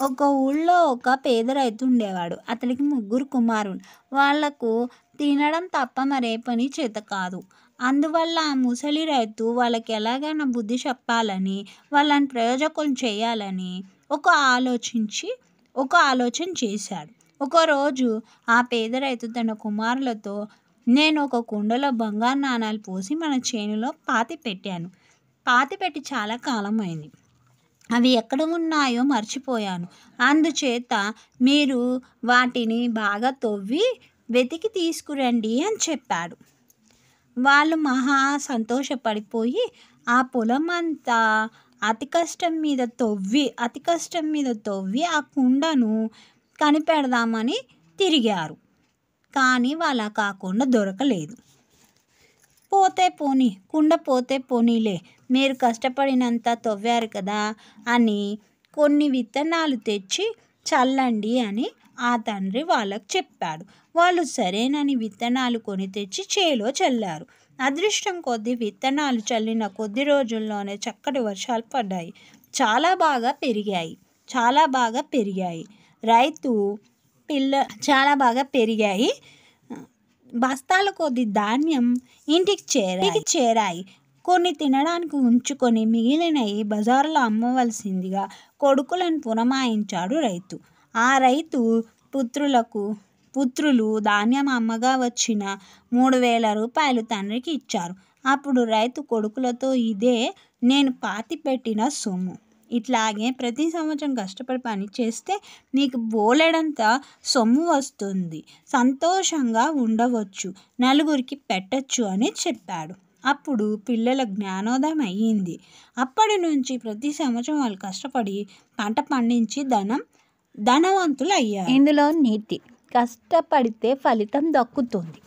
ఒక ఊళ్ళో ఒక పేద రైతు ఉండేవాడు. అతనికి ముగ్గురు కుమారులు. వాళ్లకు తినడం తప్ప మరే పని చేత కాదు. అందువల్ల ఆ ముసలి రైతు వాళ్ళకి ఎలాగైనా బుద్ధి చెప్పాలని, వాళ్ళని ప్రయోజకులను చేయాలని ఒక ఆలోచన చేశాడు. ఒకరోజు ఆ పేద రైతు తన కుమారులతో, నేను ఒక కుండలో బంగారు నాణాలు పోసి మన చేనులో పాతిపెట్టి చాలా కాలమైంది. అవి ఎక్కడ ఉన్నాయో మర్చిపోయాను. అందుచేత మీరు వాటిని బాగా తవ్వి వెతికి తీసుకురండి అని చెప్పాడు. వాళ్ళు మహా సంతోషపడిపోయి ఆ పొలమంతా అతి కష్టం మీద తవ్వి ఆ కుండను కనిపెడదామని తిరిగారు. కానీ వాళ్ళకి ఆ కుండ దొరకలేదు. కుండ పోతే పోనీలే, మీరు కష్టపడినంత తవ్వారు కదా అని కొన్ని విత్తనాలు తెచ్చి చల్లండి అని ఆ తండ్రి వాళ్ళకు చెప్పాడు. వాళ్ళు సరేనని విత్తనాలు కొని తెచ్చి చేలో చల్లారు. అదృష్టం కొద్దీ విత్తనాలు చల్లిన కొద్ది రోజుల్లోనే చక్కటి వర్షాలు పడ్డాయి. చాలా బాగా పెరిగాయి. బస్తాల కొద్ది ధాన్యం ఇంటికి చేరాయి. కొన్ని తినడానికి ఉంచుకొని మిగిలినవి బజారులో అమ్మవలసిందిగా కొడుకులను పురమాయించాడు రైతు. ఆ రైతు పుత్రులు ధాన్యం అమ్మగా వచ్చిన 3,000 రూపాయలు తండ్రికి ఇచ్చారు. అప్పుడు రైతు కొడుకులతో, ఇదే నేను పాతిపెట్టిన సొమ్ము. ఇట్లాగే ప్రతి సంవత్సరం కష్టపడి పని చేస్తే మీకు బోలెడంత సొమ్ము వస్తుంది. సంతోషంగా ఉండవచ్చు, నలుగురికి పెట్టచ్చు అని చెప్పాడు. అప్పుడు పిల్లల జ్ఞానోదయం అయ్యింది. అప్పటి నుంచి ప్రతి సంవత్సరం వాళ్ళు కష్టపడి పంట పండించి ధనవంతులు అయ్యారు. ఇందులో నీతి: కష్టపడితే ఫలితం దక్కుతుంది.